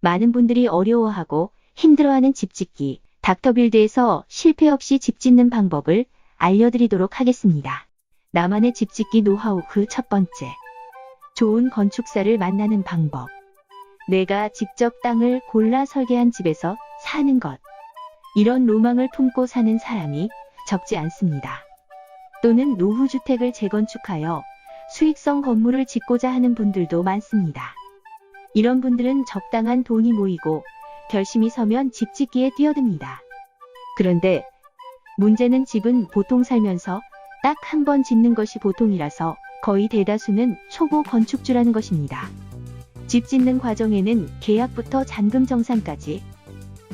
많은 분들이 어려워하고 힘들어하는 집 짓기, 닥터빌드에서 실패 없이 집 짓는 방법을 알려드리도록 하겠습니다. 나만의 집 짓기 노하우 그 첫 번째. 좋은 건축사를 만나는 방법. 내가 직접 땅을 골라 설계한 집에서 사는 것. 이런 로망을 품고 사는 사람이 적지 않습니다. 또는 노후주택을 재건축하여 수익성 건물을 짓고자 하는 분들도 많습니다. 이런 분들은 적당한 돈이 모이고 결심이 서면 집 짓기에 뛰어듭니다. 그런데 문제는 집은 보통 살면서 딱 한 번 짓는 것이 보통이라서 거의 대다수는 초보 건축주라는 것입니다. 집 짓는 과정에는 계약부터 잔금 정산까지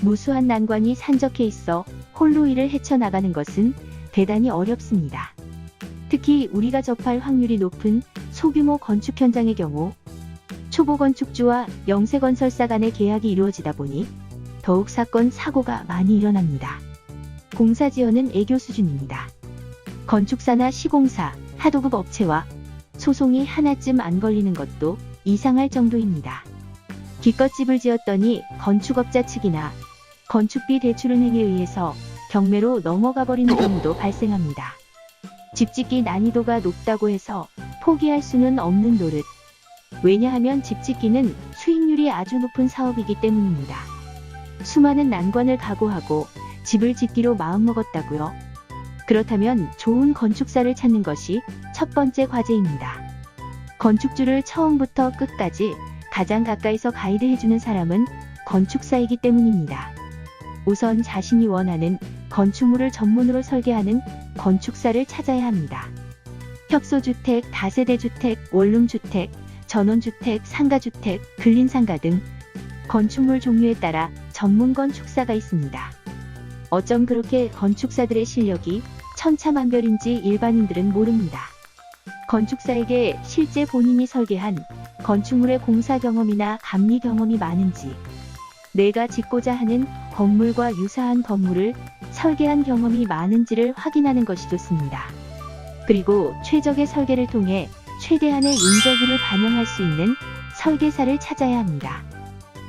무수한 난관이 산적해 있어 홀로 일을 헤쳐나가는 것은 대단히 어렵습니다. 특히 우리가 접할 확률이 높은 소규모 건축 현장의 경우 초보 건축주와 영세건설사 간의 계약이 이루어지다 보니 더욱 사건, 사고가 많이 일어납니다. 공사 지연은 애교 수준입니다. 건축사나 시공사, 하도급 업체와 소송이 하나쯤 안 걸리는 것도 이상할 정도입니다. 기껏 집을 지었더니 건축업자 측이나 건축비 대출은행에 의해서 경매로 넘어가 버리는 경우도 발생합니다. 집짓기 난이도가 높다고 해서 포기할 수는 없는 노릇. 왜냐하면 집짓기는 수익률이 아주 높은 사업이기 때문입니다. 수많은 난관을 각오하고 집을 짓기로 마음먹었다고요? 그렇다면 좋은 건축사를 찾는 것이 첫 번째 과제입니다. 건축주를 처음부터 끝까지 가장 가까이서 가이드해주는 사람은 건축사이기 때문입니다. 우선 자신이 원하는 건축물을 전문으로 설계하는 건축사를 찾아야 합니다. 협소주택, 다세대주택, 원룸주택, 전원주택, 상가주택, 근린상가 등 건축물 종류에 따라 전문 건축사가 있습니다. 어쩜 그렇게 건축사들의 실력이 천차만별인지 일반인들은 모릅니다. 건축사에게 실제 본인이 설계한 건축물의 공사 경험이나 감리 경험이 많은지, 내가 짓고자 하는 건물과 유사한 건물을 설계한 경험이 많은지를 확인하는 것이 좋습니다. 그리고 최적의 설계를 통해 최대한의 용적률을 반영할 수 있는 설계사를 찾아야 합니다.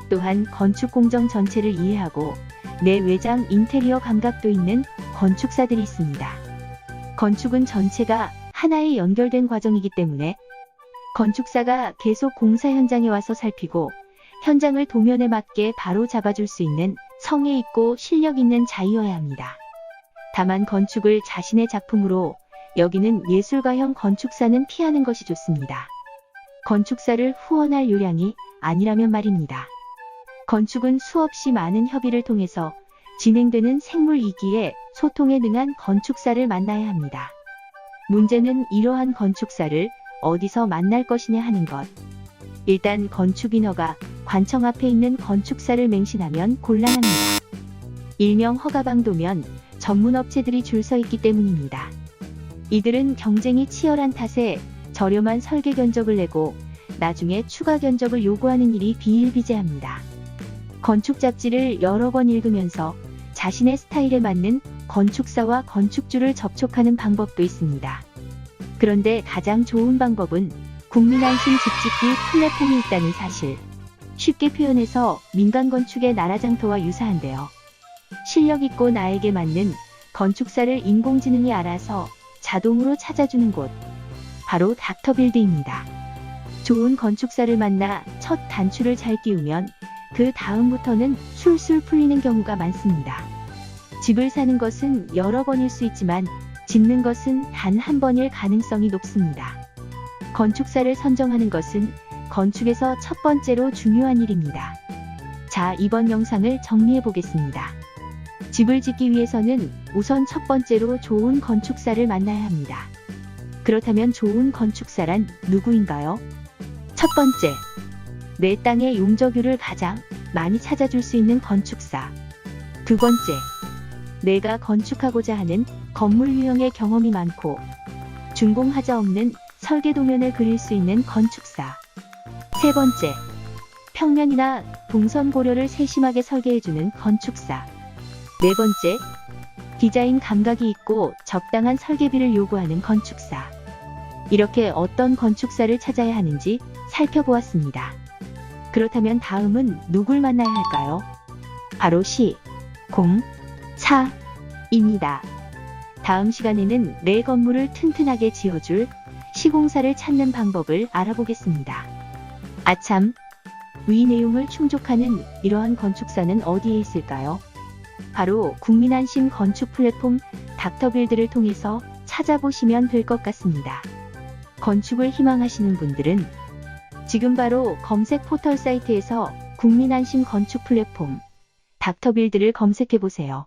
또한 건축 공정 전체를 이해하고 내 외장 인테리어 감각도 있는 건축사들이 있습니다. 건축은 전체가 하나의 연결된 과정이기 때문에 건축사가 계속 공사 현장에 와서 살피고 현장을 도면에 맞게 바로 잡아줄 수 있는 성의 있고 실력 있는 자이어야 합니다. 다만 건축을 자신의 작품으로 여기는 예술가형 건축사는 피하는 것이 좋습니다. 건축사를 후원할 요량이 아니라면 말입니다. 건축은 수없이 많은 협의를 통해서 진행되는 생물이기에 소통에 능한 건축사를 만나야 합니다. 문제는 이러한 건축사를 어디서 만날 것이냐 하는 것. 일단 건축인허가 관청 앞에 있는 건축사를 맹신하면 곤란합니다. 일명 허가방도면 전문업체들이 줄 서 있기 때문입니다. 이들은 경쟁이 치열한 탓에 저렴한 설계 견적을 내고 나중에 추가 견적을 요구하는 일이 비일비재합니다. 건축 잡지를 여러 번 읽으면서 자신의 스타일에 맞는 건축사와 건축주를 접촉하는 방법도 있습니다. 그런데 가장 좋은 방법은 국민안심 집짓기 플랫폼이 있다는 사실. 쉽게 표현해서 민간건축의 나라장터와 유사한데요. 실력 있고 나에게 맞는 건축사를 인공지능이 알아서 자동으로 찾아주는 곳. 바로 닥터빌드입니다. 좋은 건축사를 만나 첫 단추를 잘 끼우면 그 다음부터는 술술 풀리는 경우가 많습니다. 집을 사는 것은 여러 번일 수 있지만 짓는 것은 단 한 번일 가능성이 높습니다. 건축사를 선정하는 것은 건축에서 첫 번째로 중요한 일입니다. 자, 이번 영상을 정리해 보겠습니다. 집을 짓기 위해서는 우선 첫 번째로 좋은 건축사를 만나야 합니다. 그렇다면 좋은 건축사란 누구인가요? 첫 번째, 내 땅의 용적률을 가장 많이 찾아줄 수 있는 건축사. 두 번째, 내가 건축하고자 하는 건물 유형의 경험이 많고 준공하자 없는 설계 도면을 그릴 수 있는 건축사. 세 번째, 평면이나 동선 고려를 세심하게 설계해주는 건축사. 네 번째, 디자인 감각이 있고 적당한 설계비를 요구하는 건축사. 이렇게 어떤 건축사를 찾아야 하는지 살펴보았습니다. 그렇다면 다음은 누굴 만나야 할까요? 바로 시, 공, 차입니다. 다음 시간에는 내 건물을 튼튼하게 지어줄 시공사를 찾는 방법을 알아보겠습니다. 아참, 위 내용을 충족하는 이러한 건축사는 어디에 있을까요? 바로 국민안심 건축 플랫폼 닥터빌드를 통해서 찾아보시면 될 것 같습니다. 건축을 희망하시는 분들은 지금 바로 검색 포털 사이트에서 국민안심 건축 플랫폼 닥터빌드를 검색해 보세요.